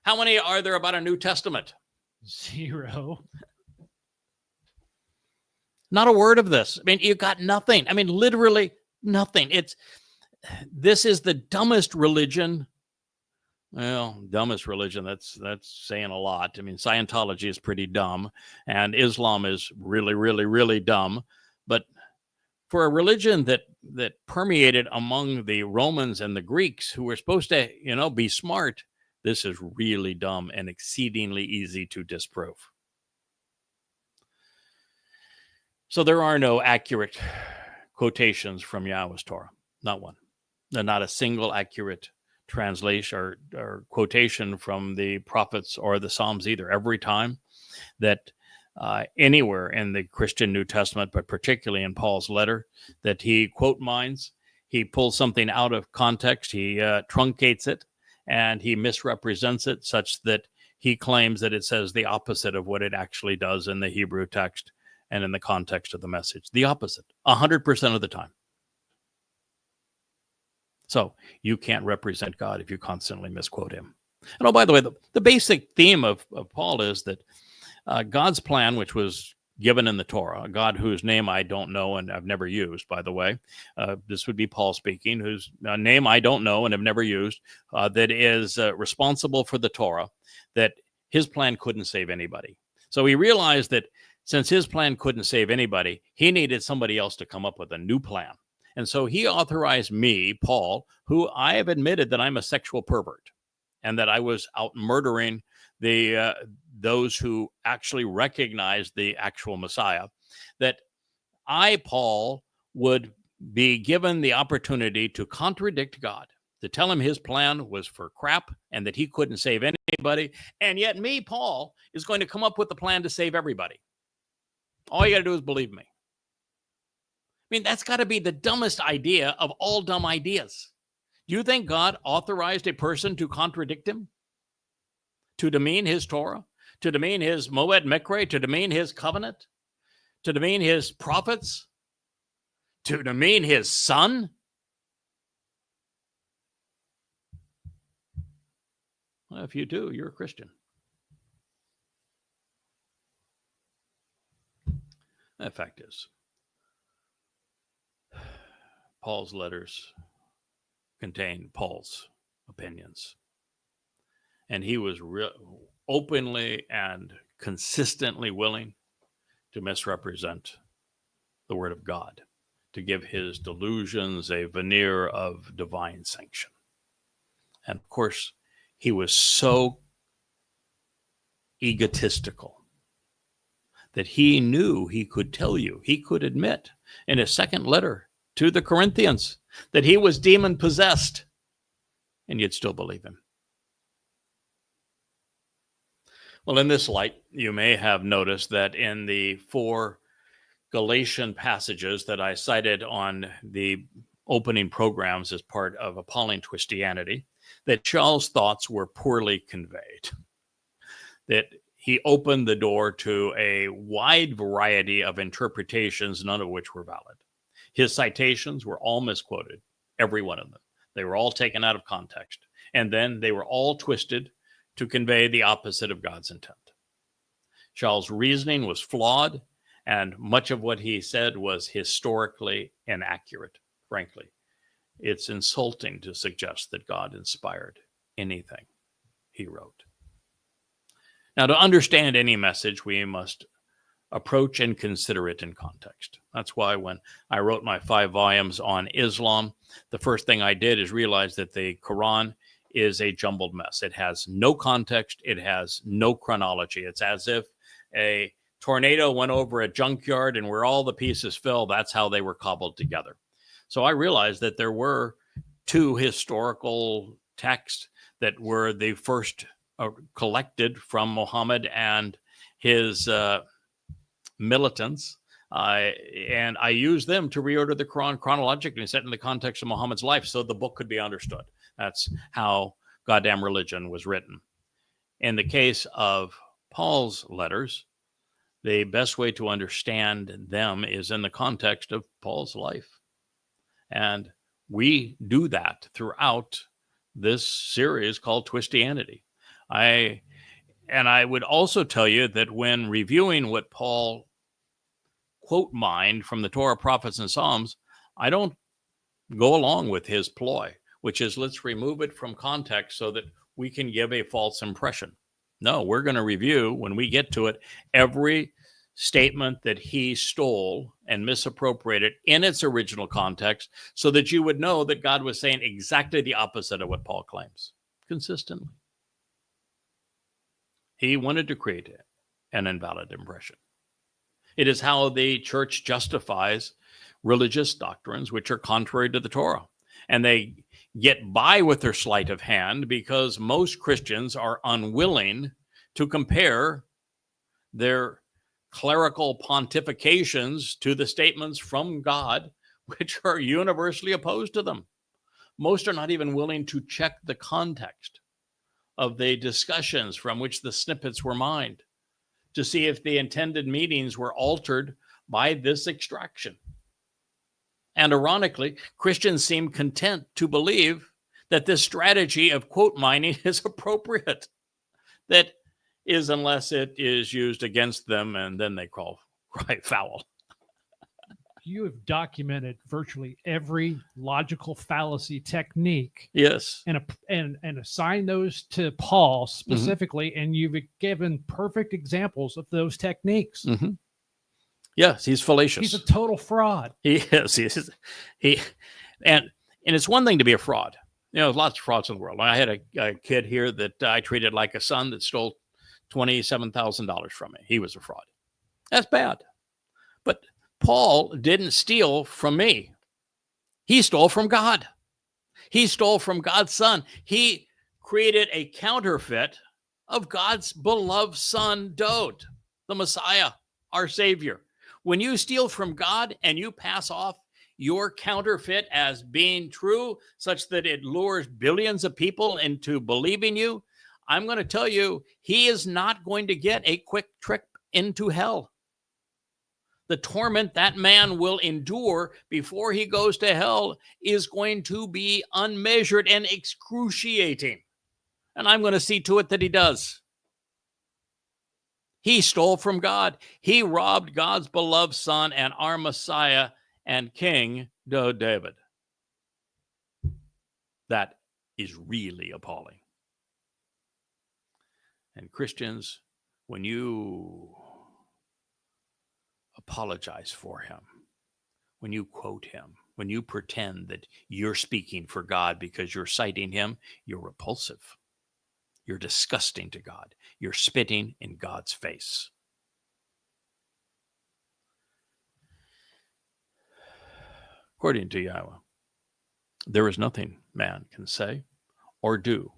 How many are there about a New Testament? Zero. Not a word of this. I mean, you got nothing. I mean, literally nothing. This is the dumbest religion. Well, dumbest religion, that's saying a lot. I mean, Scientology is pretty dumb, and Islam is really, really, really dumb. But for a religion that permeated among the Romans and the Greeks, who were supposed to, be smart, this is really dumb and exceedingly easy to disprove. So there are no accurate quotations from Yahweh's Torah. Not one. Not a single accurate translation or quotation from the prophets or the Psalms either. Every time that anywhere in the Christian New Testament, but particularly in Paul's letter, that he quote mines, he pulls something out of context, he truncates it, and he misrepresents it such that he claims that it says the opposite of what it actually does in the Hebrew text and in the context of the message. The opposite, 100% of the time. So you can't represent God if you constantly misquote him. And oh, by the way, the basic theme of Paul is that God's plan, which was given in the Torah, a God whose name I don't know and I've never used, by the way. This would be Paul speaking, whose name I don't know and have never used, that is responsible for the Torah, that his plan couldn't save anybody. So he realized that since his plan couldn't save anybody, he needed somebody else to come up with a new plan. And so he authorized me, Paul, who I have admitted that I'm a sexual pervert and that I was out murdering those who actually recognized the actual Messiah, that I, Paul, would be given the opportunity to contradict God, to tell him his plan was for crap and that he couldn't save anybody. And yet me, Paul, is going to come up with a plan to save everybody. All you got to do is believe me. I mean, that's got to be the dumbest idea of all dumb ideas. Do you think God authorized a person to contradict him? To demean his Torah? To demean his Moed Mikre? To demean his covenant? To demean his prophets? To demean his son? Well, if you do, you're a Christian. The fact is, Paul's letters contain Paul's opinions. And he was openly and consistently willing to misrepresent the Word of God, to give his delusions a veneer of divine sanction. And of course, he was so egotistical that he knew he could tell you, he could admit in his second letter to the Corinthians that he was demon possessed, and you'd still believe him. Well, in this light, you may have noticed that in the 4 Galatian passages that I cited on the opening programs as part of Appalling Twistianity, that Charles' thoughts were poorly conveyed, that he opened the door to a wide variety of interpretations, none of which were valid. His citations were all misquoted, every one of them. They were all taken out of context, and then they were all twisted to convey the opposite of God's intent. Charles' reasoning was flawed, and much of what he said was historically inaccurate, frankly. It's insulting to suggest that God inspired anything he wrote. Now, to understand any message, we must approach and consider it in context. That's why when I wrote my 5 volumes on Islam, the first thing I did is realize that the Quran is a jumbled mess. It has no context. It has no chronology. It's as if a tornado went over a junkyard, and where all the pieces fell, that's how they were cobbled together. So I realized that there were 2 historical texts that were the first collected from Muhammad and his militants, and I used them to reorder the Quran chronologically, set in the context of Muhammad's life, so the book could be understood. That's how goddamn religion was written. In the case of Paul's letters, the best way to understand them is in the context of Paul's life. And we do that throughout this series called Twistianity. I would also tell you that when reviewing what Paul quote mined from the Torah, prophets, and Psalms, I don't go along with his ploy, which is let's remove it from context so that we can give a false impression. No, we're going to review, when we get to it, every statement that he stole and misappropriated in its original context so that you would know that God was saying exactly the opposite of what Paul claims consistently. He wanted to create an invalid impression. It is how the church justifies religious doctrines which are contrary to the Torah. And they get by with their sleight of hand because most Christians are unwilling to compare their clerical pontifications to the statements from God, which are universally opposed to them. Most are not even willing to check the context of the discussions from which the snippets were mined to see if the intended meanings were altered by this extraction. And ironically, Christians seem content to believe that this strategy of quote mining is appropriate. That is, unless it is used against them, and then they cry foul. You have documented virtually every logical fallacy technique. Yes. And assigned those to Paul specifically, and you've given perfect examples of those techniques. Mm-hmm. Yes, he's fallacious. He's a total fraud. He is. And it's one thing to be a fraud. You know, there's lots of frauds in the world. I had a kid here that I treated like a son that stole $27,000 from me. He was a fraud. That's bad. But Paul didn't steal from me. He stole from God. He stole from God's son. He created a counterfeit of God's beloved son, Dode, the Messiah, our Savior. When you steal from God and you pass off your counterfeit as being true, such that it lures billions of people into believing you, I'm going to tell you, he is not going to get a quick trip into hell. The torment that man will endure before he goes to hell is going to be unmeasured and excruciating. And I'm going to see to it that he does. He stole from God. He robbed God's beloved son and our Messiah and King, David. That is really appalling. And Christians, when you apologize for him, when you quote him, when you pretend that you're speaking for God because you're citing him, you're repulsive. You're disgusting to God. You're spitting in God's face. according to Yahowah, there is nothing man can say or do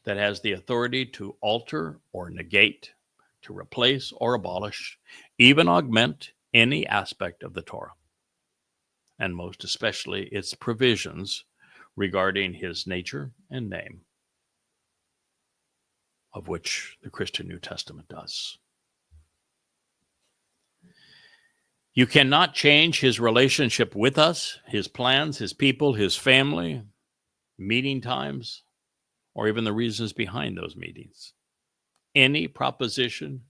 that has the authority to alter or negate, to replace or abolish, even augment any aspect of the Torah, and most especially its provisions regarding his nature and name, of which the Christian New Testament does. You cannot change his relationship with us, his plans, his people, his family, meeting times, or even the reasons behind those meetings. Any proposition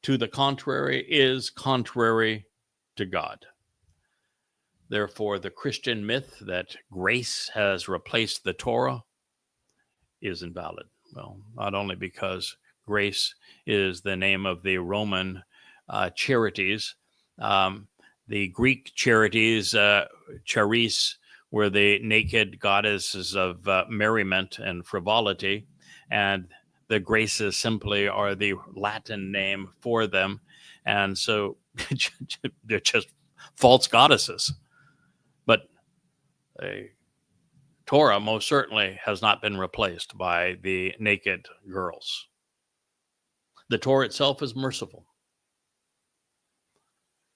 to the contrary is contrary to God. Therefore, the Christian myth that grace has replaced the Torah is invalid. Well, not only because grace is the name of the Roman charities, the Greek charities, charis, were the naked goddesses of merriment and frivolity, and the graces simply are the Latin name for them, and so they're just false goddesses. But Torah most certainly has not been replaced by the naked girls. The Torah itself is merciful.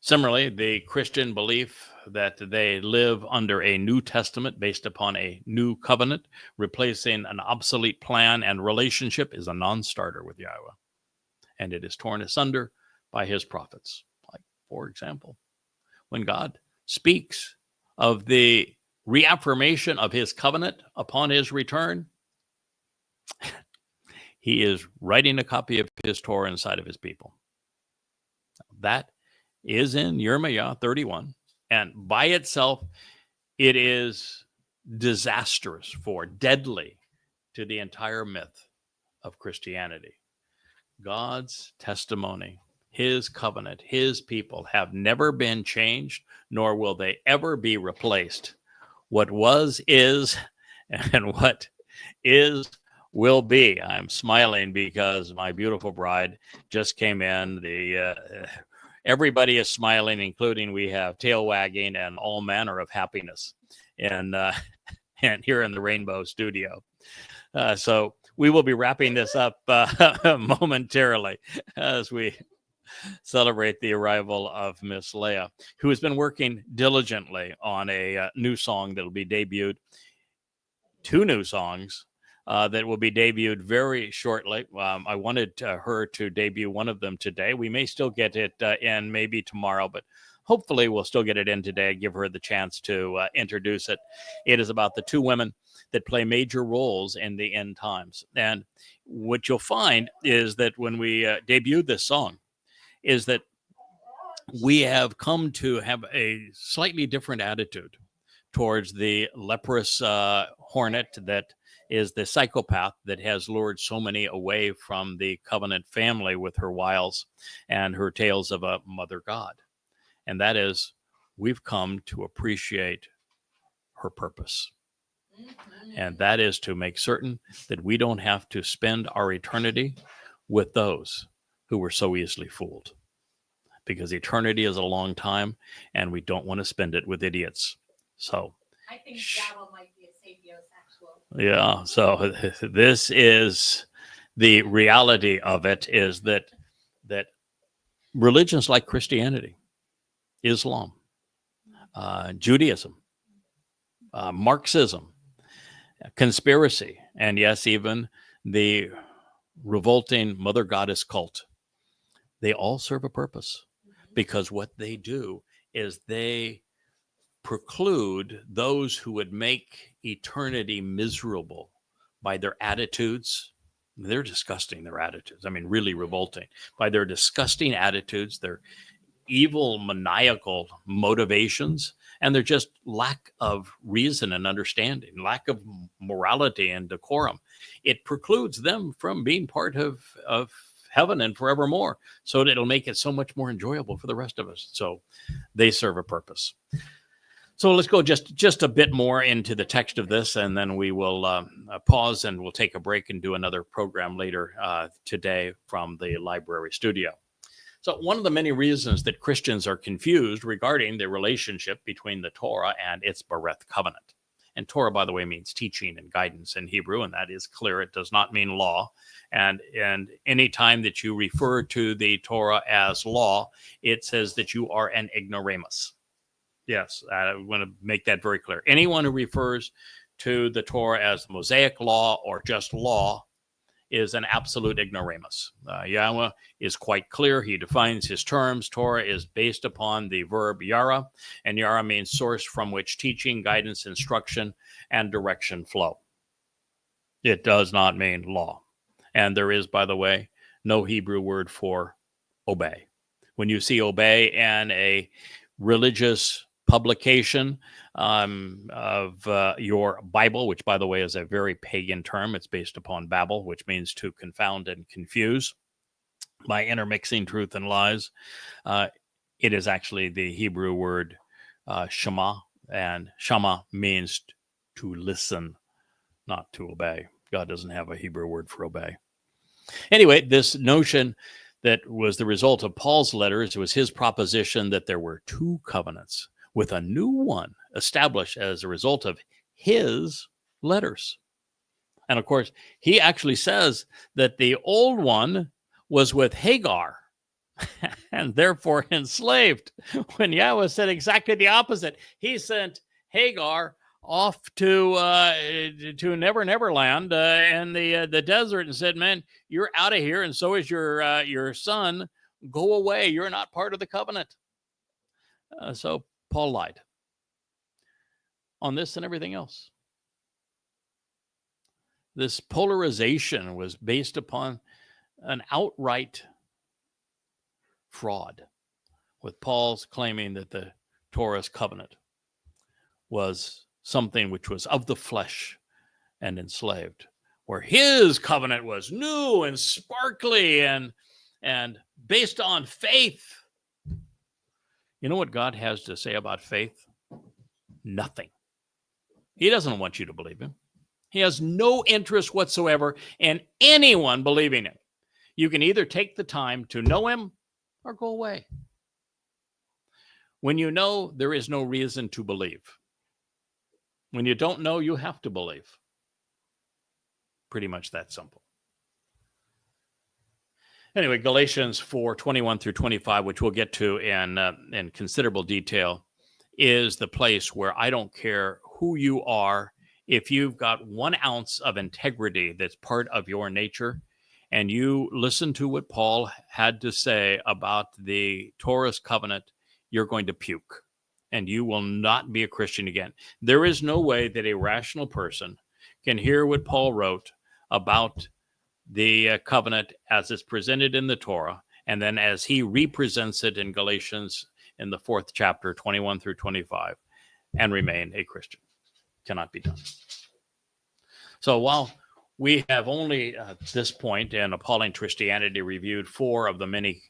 Similarly, the Christian belief that they live under a New Testament based upon a new covenant, replacing an obsolete plan and relationship, is a non-starter with Yahowah. And it is torn asunder by his prophets. Like, for example, when God speaks of the reaffirmation of his covenant upon his return, he is writing a copy of his Torah inside of his people. That is in Yirmiah 31, and by itself, it is disastrous for, deadly to the entire myth of Christianity. God's testimony, his covenant, his people have never been changed, nor will they ever be replaced. What was is, and what is will be. I'm smiling because my beautiful bride just came in. Everybody is smiling, including we have tail wagging and all manner of happiness, and here in the Rainbow Studio. So we will be wrapping this up momentarily as we celebrate the arrival of Miss Leah, who has been working diligently on a new song that will be debuted. 2 new songs that will be debuted very shortly. I wanted her to debut one of them today. We may still get it in maybe tomorrow, but hopefully we'll still get it in today, give her the chance to introduce it. It is about the 2 women that play major roles in the end times. And what you'll find is that when we debuted this song, is that we have come to have a slightly different attitude towards the leprous hornet that is the psychopath that has lured so many away from the covenant family with her wiles and her tales of a mother god. And that is, we've come to appreciate her purpose. And that is to make certain that we don't have to spend our eternity with those who were so easily fooled. Because eternity is a long time, and we don't want to spend it with idiots. So I think Babel might be a sapiosexual. Yeah, so this is the reality of it, is that religions like Christianity, Islam, Judaism, Marxism, conspiracy, and yes, even the revolting mother goddess cult, they all serve a purpose, because what they do is they preclude those who would make eternity miserable by their attitudes. They're disgusting, their attitudes. I mean, really revolting. By their disgusting attitudes, their evil, maniacal motivations, and their just lack of reason and understanding, lack of morality and decorum. It precludes them from being part of heaven and forevermore. So it'll make it so much more enjoyable for the rest of us. So they serve a purpose. So let's go just a bit more into the text of this, and then we will pause and we'll take a break and do another program later today from the library studio. So one of the many reasons that Christians are confused regarding the relationship between the Torah and its Bereth covenant. And Torah, by the way, means teaching and guidance in Hebrew, and that is clear. It does not mean law. And any time that you refer to the Torah as law, it says that you are an ignoramus. Yes, I want to make that very clear. Anyone who refers to the Torah as Mosaic law or just law is an absolute ignoramus. Yahweh is quite clear. He defines his terms. Torah is based upon the verb yara, and yara means source from which teaching, guidance, instruction, and direction flow. It does not mean law. And there is, by the way, no Hebrew word for obey. When you see obey in a religious publication of your Bible, which, by the way, is a very pagan term. It's based upon Babel, which means to confound and confuse by intermixing truth and lies. It is actually the Hebrew word shema, and shema means to listen, not to obey. God doesn't have a Hebrew word for obey. Anyway, this notion that was the result of Paul's letters, it was his proposition that there were two covenants, with a new one established as a result of his letters. And of course, he actually says that the old one was with Hagar and therefore enslaved, when Yahweh said exactly the opposite. He sent Hagar off to Neverland in the desert and said, man, you're out of here, and so is your son. Go away. You're not part of the covenant. So Paul lied on this and everything else. This polarization was based upon an outright fraud, with Paul's claiming that the Torah's covenant was something which was of the flesh and enslaved, where his covenant was new and sparkly and based on faith. You know what God has to say about faith? Nothing. He doesn't want you to believe him. He has no interest whatsoever in anyone believing him. You can either take the time to know him or go away. When you know, there is no reason to believe. When you don't know, you have to believe. Pretty much that simple. Anyway, Galatians 4:21 through 25, which we'll get to in considerable detail, is the place where I don't care who you are. If you've got 1 ounce of integrity that's part of your nature, and you listen to what Paul had to say about the Torah's covenant, you're going to puke, and you will not be a Christian again. There is no way that a rational person can hear what Paul wrote about the covenant as it's presented in the Torah, and then as he represents it in Galatians in the 4th chapter, 21 through 25, and remain a Christian. Cannot be done. So while we have only at this point in Appalling Twistianity reviewed 4 of the many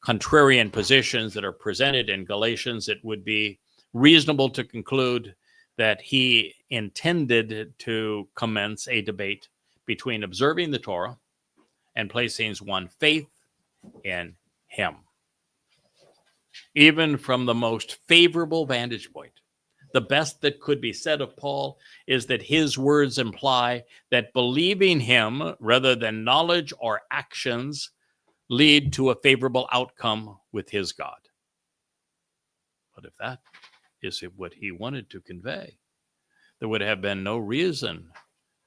contrarian positions that are presented in Galatians, it would be reasonable to conclude that he intended to commence a debate between observing the Torah and placing one's faith in him. Even from the most favorable vantage point, the best that could be said of Paul is that his words imply that believing him rather than knowledge or actions lead to a favorable outcome with his God. But if that is what he wanted to convey, there would have been no reason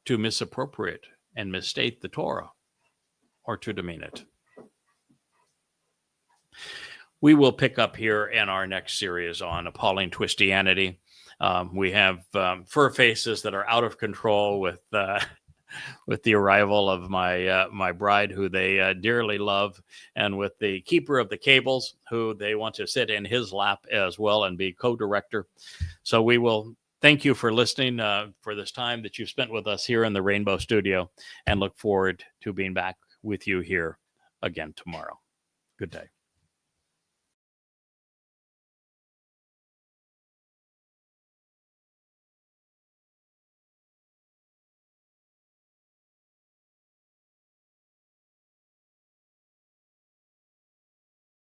to misappropriate and misstate the Torah or to demean it. We will pick up here in our next series on Appalling Twistianity. We have fur faces that are out of control with the arrival of my bride, who they dearly love, and with the keeper of the cables, who they want to sit in his lap as well and be co-director. So we will thank you for listening for this time that you've spent with us here in the Rainbow Studio, and look forward to being back with you here again tomorrow. Good day.